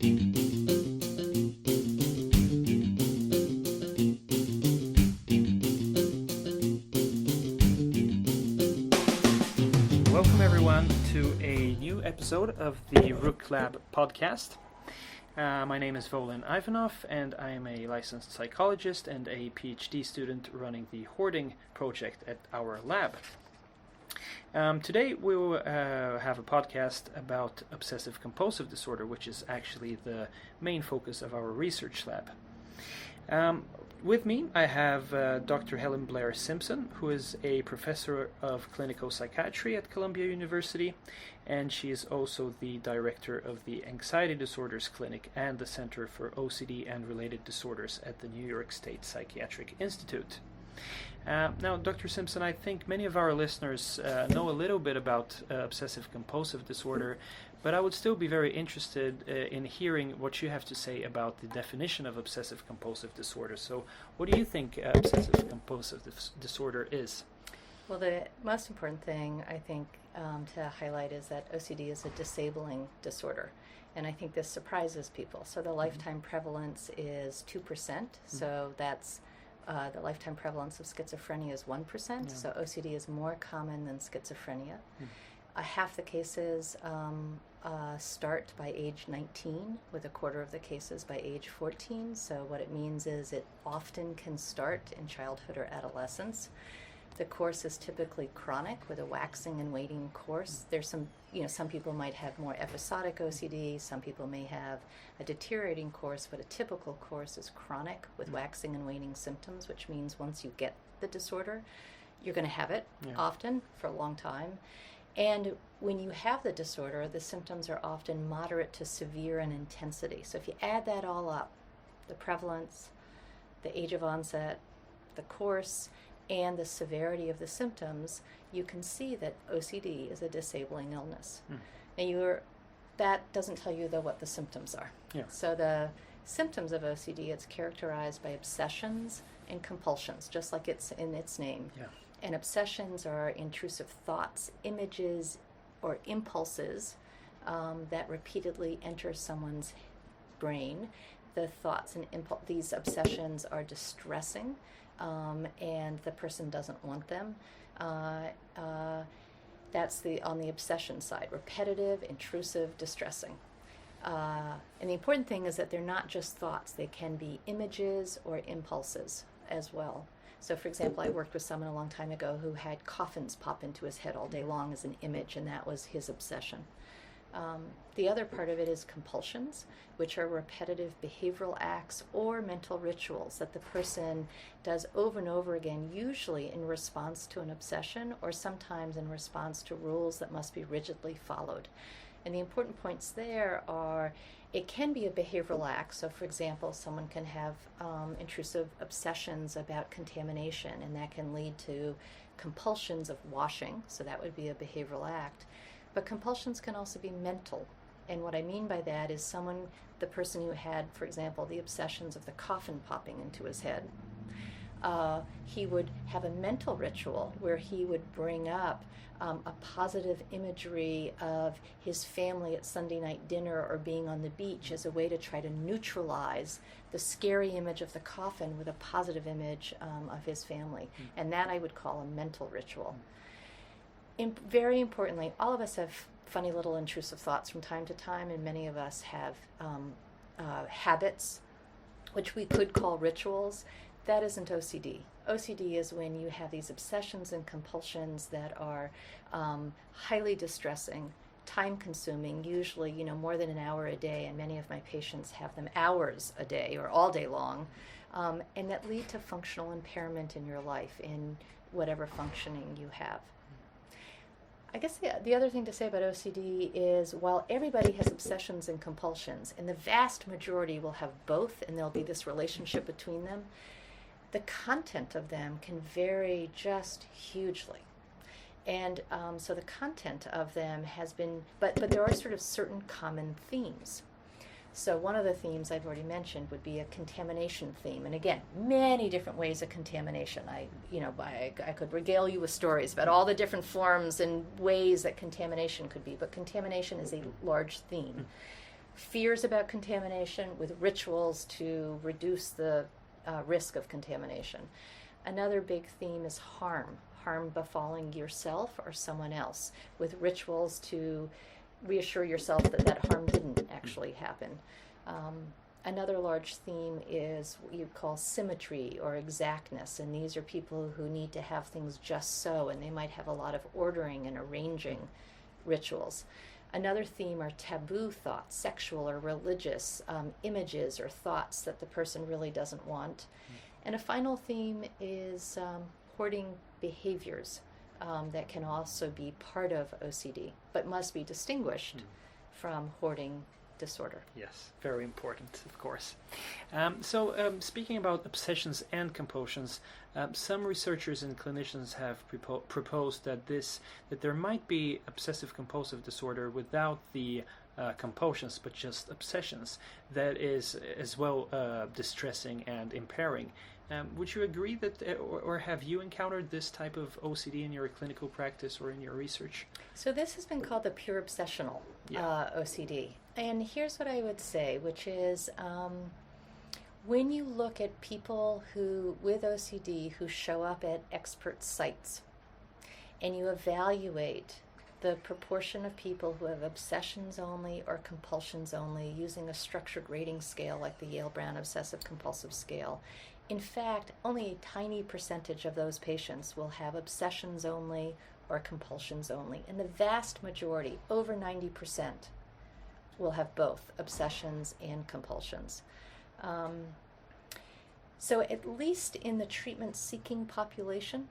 Welcome everyone to a new episode of the Rook Lab podcast. My name is Volin Ivanov and I am a licensed psychologist and a PhD student running the Hoarding project at our lab. Today we will have a podcast about obsessive compulsive disorder, which is actually the main focus of our research lab. With me, I have Dr. Helen Blair Simpson, who is a professor of clinical psychiatry at Columbia University, and she is also the director of the Anxiety Disorders Clinic and the Center for OCD and Related Disorders at the New York State Psychiatric Institute. Now, Dr. Simpson, I think many of our listeners know a little bit about obsessive compulsive disorder, but I would still be very interested in hearing what you have to say about the definition of obsessive compulsive disorder. So what do you think obsessive compulsive disorder is? Well, the most important thing, I think, to highlight is that OCD is a disabling disorder. And I think this surprises people. So the lifetime prevalence is 2%. So that's the lifetime prevalence of schizophrenia is 1%. Yeah. So OCD is more common than schizophrenia. Half the cases start by age 19, with a quarter of the cases by age 14. So what it means is it often can start in childhood or adolescence. The course is typically chronic with a waxing and waning course. There's some people might have more episodic OCD, some people may have a deteriorating course, but a typical course is chronic with waxing and waning symptoms, which means once you get the disorder, you're going to have it often for a long time. And when you have the disorder, the symptoms are often moderate to severe in intensity. So if you add that all up, the prevalence, the age of onset, the course, and the severity of the symptoms, you can see that OCD is a disabling illness. Now that doesn't tell you though what the symptoms are. Yeah. So the symptoms of OCD, it's characterized by obsessions and compulsions, just like it's in its name. Yeah. And obsessions are intrusive thoughts, images, or impulses that repeatedly enter someone's brain. The thoughts and these obsessions are distressing, and the person doesn't want them. That's on the obsession side: repetitive, intrusive, distressing. And the important thing is that they're not just thoughts; they can be images or impulses as well. So, for example, I worked with someone a long time ago who had coffins pop into his head all day long as an image, and that was his obsession. The other part of it is compulsions, which are repetitive behavioral acts or mental rituals that the person does over and over again, usually in response to an obsession or sometimes in response to rules that must be rigidly followed. And the important points there are, it can be a behavioral act. So, for example, someone can have intrusive obsessions about contamination, and that can lead to compulsions of washing. So that would be a behavioral act. But compulsions can also be mental. And what I mean by that is the person who had, for example, the obsessions of the coffin popping into his head, he would have a mental ritual where he would bring up a positive imagery of his family at Sunday night dinner or being on the beach as a way to try to neutralize the scary image of the coffin with a positive image of his family. And that I would call a mental ritual. Very importantly, all of us have funny little intrusive thoughts from time to time, and many of us have habits, which we could call rituals. That isn't OCD. OCD is when you have these obsessions and compulsions that are highly distressing, time-consuming, usually more than an hour a day, and many of my patients have them hours a day or all day long, and that lead to functional impairment in your life, in whatever functioning you have. I guess the other thing to say about OCD is while everybody has obsessions and compulsions, and the vast majority will have both, and there'll be this relationship between them, the content of them can vary just hugely. And so the content of them has been, but there are sort of certain common themes. So one of the themes I've already mentioned would be a contamination theme. And again, many different ways of contamination. I could regale you with stories about all the different forms and ways that contamination could be, but contamination is a large theme. fears about contamination with rituals to reduce the risk of contamination. Another big theme is harm befalling yourself or someone else, with rituals to reassure yourself that that harm didn't actually happen. Another large theme is what you call symmetry or exactness, and these are people who need to have things just so, and they might have a lot of ordering and arranging rituals. Another theme are taboo thoughts, sexual or religious images or thoughts that the person really doesn't want. And a final theme is hoarding behaviors that can also be part of OCD, but must be distinguished from hoarding disorder. Yes, very important, of course. Speaking about obsessions and compulsions, some researchers and clinicians have proposed that there might be obsessive compulsive disorder without the compulsions, but just obsessions. That is as well distressing and impairing. Would you agree that, or have you encountered this type of OCD in your clinical practice or in your research? So this has been called the Pure Obsessional OCD. And here's what I would say, which is when you look at people with OCD who show up at expert sites and you evaluate the proportion of people who have obsessions only or compulsions only using a structured rating scale like the Yale-Brown Obsessive Compulsive Scale, in fact, only a tiny percentage of those patients will have obsessions only or compulsions only. And the vast majority, over 90%, will have both obsessions and compulsions. So at least in the treatment-seeking population,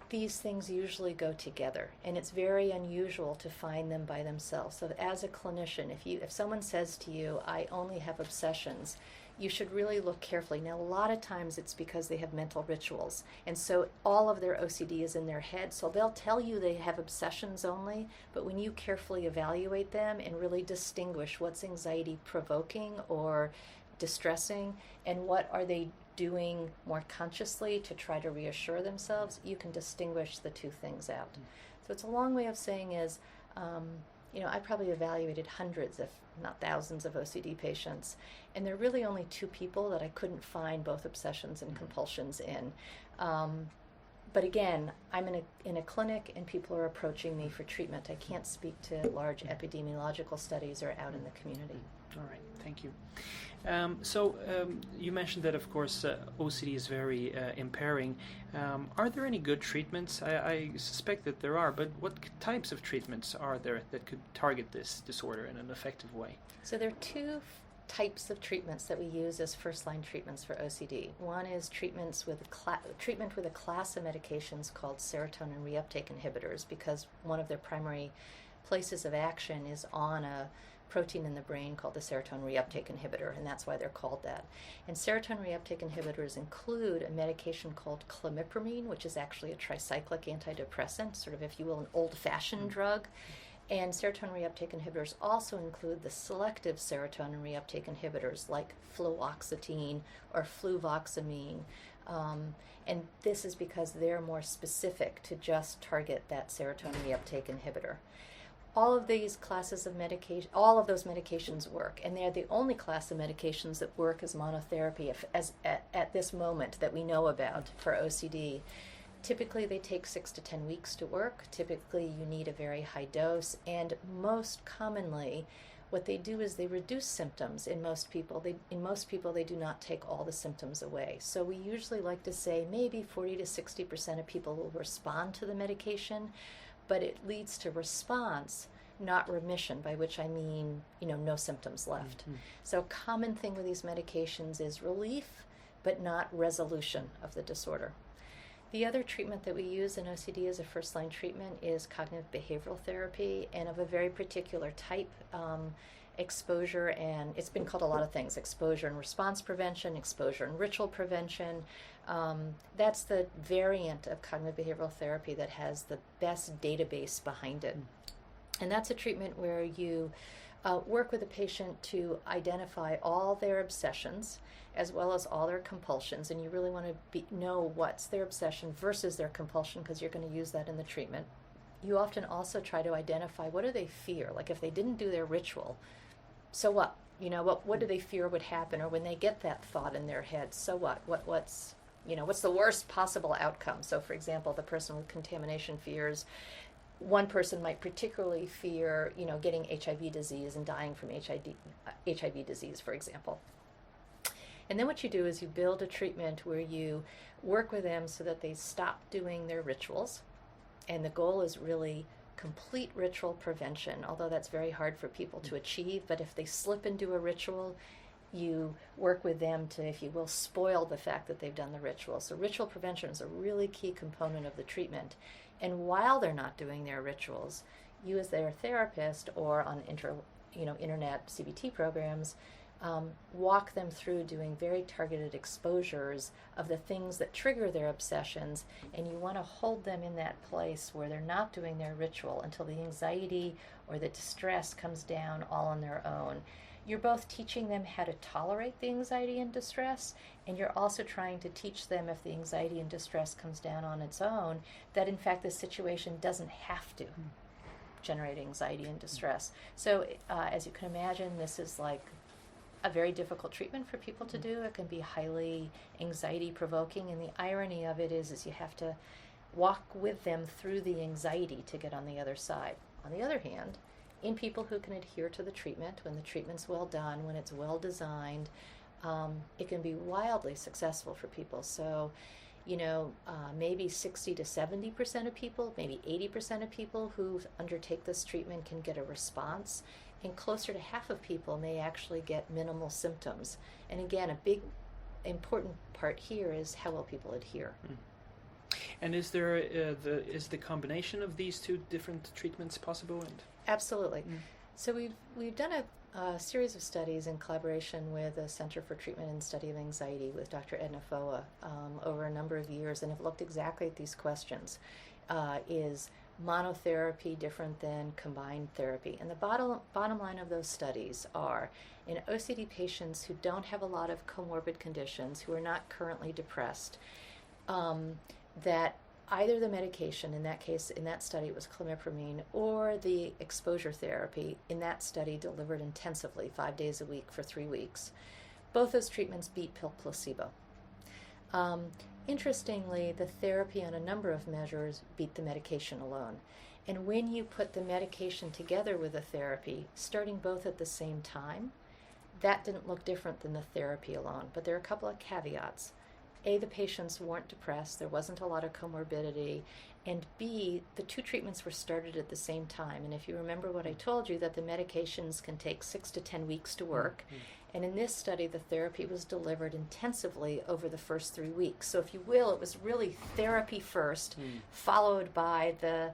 these things usually go together, and it's very unusual to find them by themselves. So as a clinician, if someone says to you, I only have obsessions, you should really look carefully. Now, a lot of times it's because they have mental rituals, and so all of their OCD is in their head, so they'll tell you they have obsessions only, but when you carefully evaluate them and really distinguish what's anxiety-provoking or distressing and what are they doing more consciously to try to reassure themselves, you can distinguish the two things out. So it's a long way of saying is, I probably evaluated hundreds, if not thousands, of OCD patients, and there are really only two people that I couldn't find both obsessions and compulsions in. But again, I'm in a clinic and people are approaching me for treatment. I can't speak to large epidemiological studies or out in the community. All right, thank you. You mentioned that, of course, OCD is very impairing. Are there any good treatments? I suspect that there are, but what types of treatments are there that could target this disorder in an effective way? So there are two types of treatments that we use as first-line treatments for OCD. One is treatment with a class of medications called serotonin reuptake inhibitors, because one of their primary places of action is on a protein in the brain called the serotonin reuptake inhibitor, and that's why they're called that. And serotonin reuptake inhibitors include a medication called clomipramine, which is actually a tricyclic antidepressant, sort of, if you will, an old-fashioned drug. And serotonin reuptake inhibitors also include the selective serotonin reuptake inhibitors like fluoxetine or fluvoxamine. And this is because they're more specific to just target that serotonin reuptake inhibitor. All of these classes of medication, all of those medications work, and they're the only class of medications that work as monotherapy at this moment that we know about for OCD. Typically, they take 6 to 10 weeks to work. Typically, you need a very high dose, and most commonly, what they do is they reduce symptoms in most people. They do not take all the symptoms away. So we usually like to say maybe 40 to 60% of people will respond to the medication, but it leads to response, not remission, by which I mean, no symptoms left. Mm-hmm. So a common thing with these medications is relief, but not resolution of the disorder. The other treatment that we use in OCD as a first-line treatment is cognitive behavioral therapy, and of a very particular type, exposure, and it's been called a lot of things: exposure and response prevention, exposure and ritual prevention. That's the variant of cognitive behavioral therapy that has the best database behind it. And that's a treatment where you work with a patient to identify all their obsessions as well as all their compulsions, and you really want to know what's their obsession versus their compulsion, because you're going to use that in the treatment. You often also try to identify what do they fear. Like if they didn't do their ritual, so what? What do they fear would happen? Or when they get that thought in their head, so what? What's the worst possible outcome? So, for example, the person with contamination fears, one person might particularly fear, getting HIV disease and dying from HIV disease, for example. And then what you do is you build a treatment where you work with them so that they stop doing their rituals. And the goal is really complete ritual prevention, although that's very hard for people to achieve. But if they slip into a ritual, you work with them to, if you will, spoil the fact that they've done the ritual. So ritual prevention is a really key component of the treatment. And while they're not doing their rituals, you as their therapist or on internet CBT programs, walk them through doing very targeted exposures of the things that trigger their obsessions, and you want to hold them in that place where they're not doing their ritual until the anxiety or the distress comes down all on their own. You're both teaching them how to tolerate the anxiety and distress, and you're also trying to teach them, if the anxiety and distress comes down on its own, that in fact the situation doesn't have to generate anxiety and distress. So as you can imagine, this is like a very difficult treatment for people to do. It can be highly anxiety provoking, and the irony of it is you have to walk with them through the anxiety to get on the other side. On the other hand, in people who can adhere to the treatment, when the treatment's well done, when it's well designed, it can be wildly successful for people. So, maybe 60 to 70% of people, maybe 80% of people who undertake this treatment can get a response, and closer to half of people may actually get minimal symptoms. And again, a big important part here is how well people adhere. And is there is the combination of these two different treatments possible? Absolutely. So we've done a series of studies in collaboration with the Center for Treatment and Study of Anxiety with Dr. Edna Foa over a number of years, and have looked exactly at these questions. Is monotherapy different than combined therapy? And the bottom line of those studies are, in OCD patients who don't have a lot of comorbid conditions, who are not currently depressed, that either the medication, in that case, in that study it was clomipramine, or the exposure therapy, in that study delivered intensively 5 days a week for 3 weeks, both those treatments beat pill placebo. Interestingly, the therapy on a number of measures beat the medication alone. And when you put the medication together with the therapy, starting both at the same time, that didn't look different than the therapy alone. But there are a couple of caveats. A, the patients weren't depressed, there wasn't a lot of comorbidity, and B, the two treatments were started at the same time. And if you remember what I told you, that the medications can take 6 to 10 weeks to work, and in this study the therapy was delivered intensively over the first 3 weeks. So if you will, it was really therapy first, followed by the,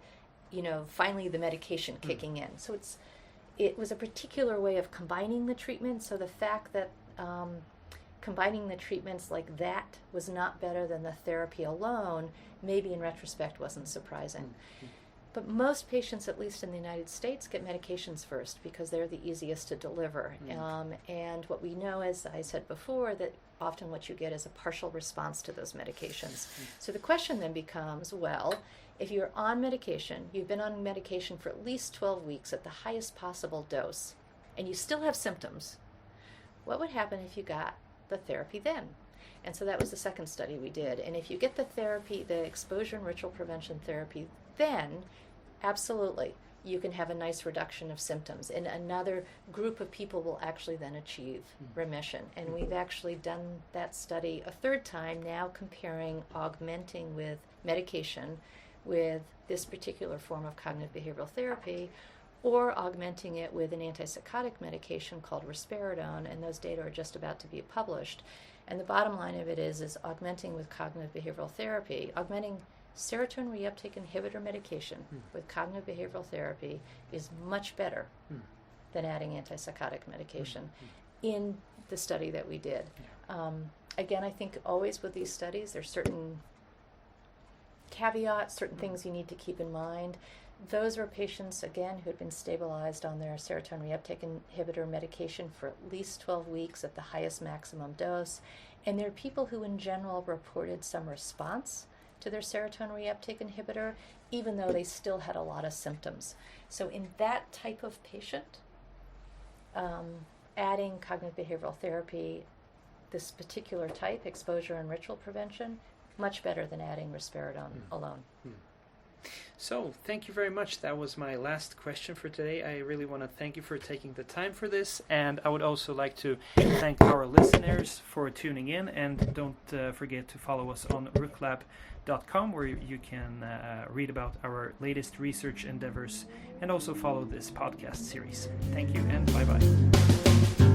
finally the medication kicking in. So it was a particular way of combining the treatment, so the fact that combining the treatments like that was not better than the therapy alone, maybe in retrospect wasn't surprising. But most patients, at least in the United States, get medications first because they're the easiest to deliver. And what we know, as I said before, that often what you get is a partial response to those medications. So the question then becomes, well, if you're on medication, you've been on medication for at least 12 weeks at the highest possible dose, and you still have symptoms, what would happen if you got the therapy then? And so that was the second study we did. And if you get the therapy, the exposure and ritual prevention therapy, then absolutely you can have a nice reduction of symptoms, and another group of people will actually then achieve remission. And we've actually done that study a third time now, comparing augmenting with medication with this particular form of cognitive behavioral therapy, or augmenting it with an antipsychotic medication called risperidone, and those data are just about to be published. And the bottom line of it is augmenting with cognitive behavioral therapy, augmenting serotonin reuptake inhibitor medication with cognitive behavioral therapy is much better than adding antipsychotic medication in the study that we did. Again, I think always with these studies, there's certain caveats, certain things you need to keep in mind. Those were patients, again, who had been stabilized on their serotonin reuptake inhibitor medication for at least 12 weeks at the highest maximum dose. And there are people who, in general, reported some response to their serotonin reuptake inhibitor, even though they still had a lot of symptoms. So in that type of patient, adding cognitive behavioral therapy, this particular type, exposure and ritual prevention, much better than adding risperidone alone. So, thank you very much. That was my last question for today. I really want to thank you for taking the time for this, and I would also like to thank our listeners for tuning in, and don't forget to follow us on rooklab.com, where you can read about our latest research endeavors and also follow this podcast series. Thank you, and bye-bye.